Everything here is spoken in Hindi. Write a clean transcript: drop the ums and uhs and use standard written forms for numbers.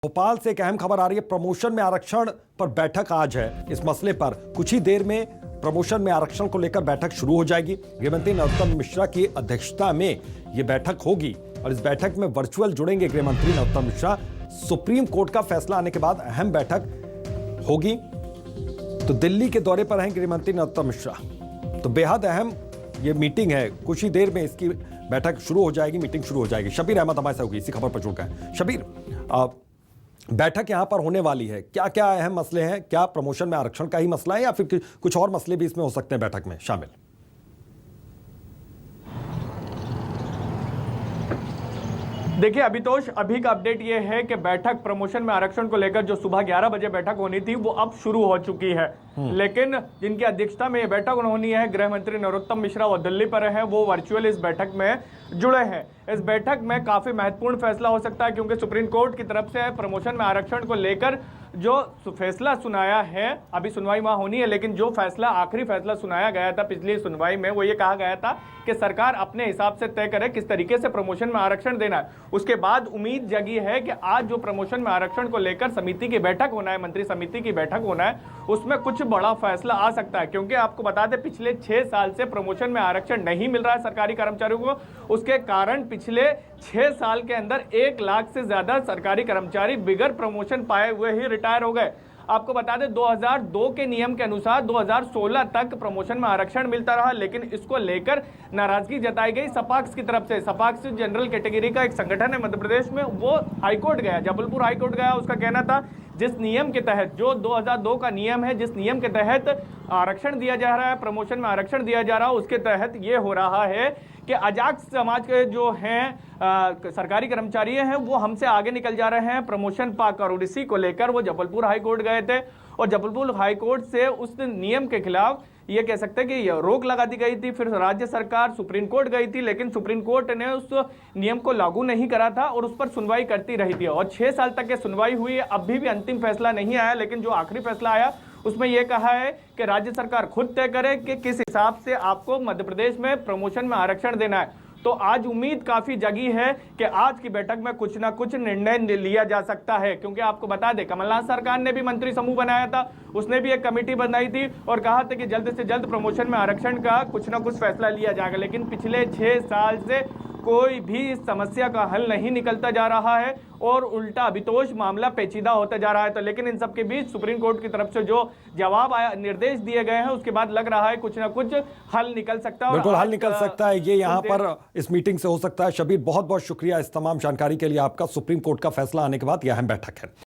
भोपाल से एक अहम खबर आ रही है। प्रमोशन में आरक्षण पर बैठक आज है। इस मसले पर कुछ ही देर में प्रमोशन में आरक्षण को लेकर बैठक शुरू हो जाएगी। गृहमंत्री नरोत्तम मिश्रा की अध्यक्षता में यह बैठक होगी और इस बैठक में वर्चुअल जुड़ेंगे गृहमंत्री नरोत्तम मिश्रा। सुप्रीम कोर्ट का फैसला आने के बाद अहम बैठक होगी। तो दिल्ली के दौरे पर हैं गृहमंत्री नरोत्तम मिश्रा, तो बेहद अहम ये मीटिंग है। कुछ ही देर में इसकी बैठक शुरू हो जाएगी, मीटिंग शुरू हो जाएगी। शबीर अहमद हमारे साथ होगी, इसी खबर पर जुड़ गए। शबीर, बैठक यहां पर होने वाली है, क्या क्या अहम मसले हैं? क्या प्रमोशन में आरक्षण का ही मसला है या फिर कुछ और मसले भी इसमें हो सकते हैं बैठक में शामिल? देखिए अभितोष, अभी का अपडेट ये है कि बैठक प्रमोशन में आरक्षण को लेकर जो सुबह 11 बजे बैठक होनी थी वो अब शुरू हो चुकी है। लेकिन जिनकी अध्यक्षता में ये बैठक होनी है, गृह मंत्री नरोत्तम मिश्रा वो दिल्ली पर हैं, वो वर्चुअल इस बैठक में जुड़े हैं। इस बैठक में काफी महत्वपूर्ण फैसला हो सकता है क्योंकि सुप्रीम कोर्ट की तरफ से प्रमोशन में आरक्षण को लेकर जो फैसला सुनाया है, अभी सुनवाई वहां होनी है, लेकिन जो फैसला आखिरी फैसला सुनाया गया था पिछली सुनवाई में, वो ये कहा गया था कि सरकार अपने हिसाब से तय करे किस तरीके से प्रमोशन में आरक्षण देना है। उसके बाद उम्मीद जगी है कि आज जो प्रमोशन में आरक्षण को लेकर समिति की बैठक होना है, मंत्री समिति की बैठक होना है, उसमें कुछ बड़ा फैसला आ सकता है। क्योंकि आपको बता दें, पिछले 6 साल से प्रमोशन में आरक्षण नहीं मिल रहा है सरकारी कर्मचारियों को। उसके कारण पिछले 6 साल के अंदर 1 लाख से ज्यादा सरकारी कर्मचारी बिगर प्रमोशन पाए हुए ही रिटायर हो गए। आपको बता दें 2002 के नियम के अनुसार 2016 तक प्रमोशन में आरक्षण मिलता रहा, लेकिन इसको लेकर नाराजगी जताई गई सपाक्स की तरफ से। सपाक्स जनरल कैटेगरी का एक संगठन है मध्य प्रदेश में, वो हाईकोर्ट गया, जबलपुर हाईकोर्ट गया। उसका कहना था जिस नियम के तहत, जो 2002 का नियम है, जिस नियम के तहत आरक्षण दिया जा रहा है, प्रमोशन में आरक्षण दिया जा रहा है, उसके तहत ये हो रहा है कि अजाक्स समाज के जो हैं सरकारी कर्मचारी हैं वो हमसे आगे निकल जा रहे हैं प्रमोशन पाकर। और इसी को लेकर वो जबलपुर हाईकोर्ट गए थे और जबलपुर हाईकोर्ट से उस नियम के खिलाफ ये कह सकते हैं कि रोक लगा दी गई थी। फिर राज्य सरकार सुप्रीम कोर्ट गई थी, लेकिन सुप्रीम कोर्ट ने उस नियम को लागू नहीं करा था और उस पर सुनवाई करती रही थी। और 6 साल तक की सुनवाई हुई है, अभी भी अंतिम फैसला नहीं आया। लेकिन जो आखिरी फैसला आया उसमें यह कहा है कि राज्य सरकार खुद तय करे कि किस हिसाब से आपको मध्य प्रदेश में प्रमोशन में आरक्षण देना है। तो आज उम्मीद काफी जगी है कि आज की बैठक में कुछ ना कुछ निर्णय लिया जा सकता है। क्योंकि आपको बता दें, कमलनाथ सरकार ने भी मंत्री समूह बनाया था, उसने भी एक कमेटी बनाई थी और कहा था कि जल्द से जल्द प्रमोशन में आरक्षण का कुछ ना कुछ फैसला लिया जाएगा। लेकिन पिछले 6 साल से कोई भी इस समस्या का हल नहीं निकलता जा रहा है और उल्टा अभितोष मामला पेचीदा होता जा रहा है। तो लेकिन इन सब के बीच सुप्रीम कोर्ट की तरफ से जो जवाब आया, निर्देश दिए गए हैं, उसके बाद लग रहा है कुछ ना कुछ हल निकल सकता है। बिल्कुल हल निकल सकता है, ये यहाँ पर इस मीटिंग से हो सकता है। शबीर, बहुत बहुत शुक्रिया इस तमाम जानकारी के लिए आपका। सुप्रीम कोर्ट का फैसला आने के बाद यह अहम बैठक है।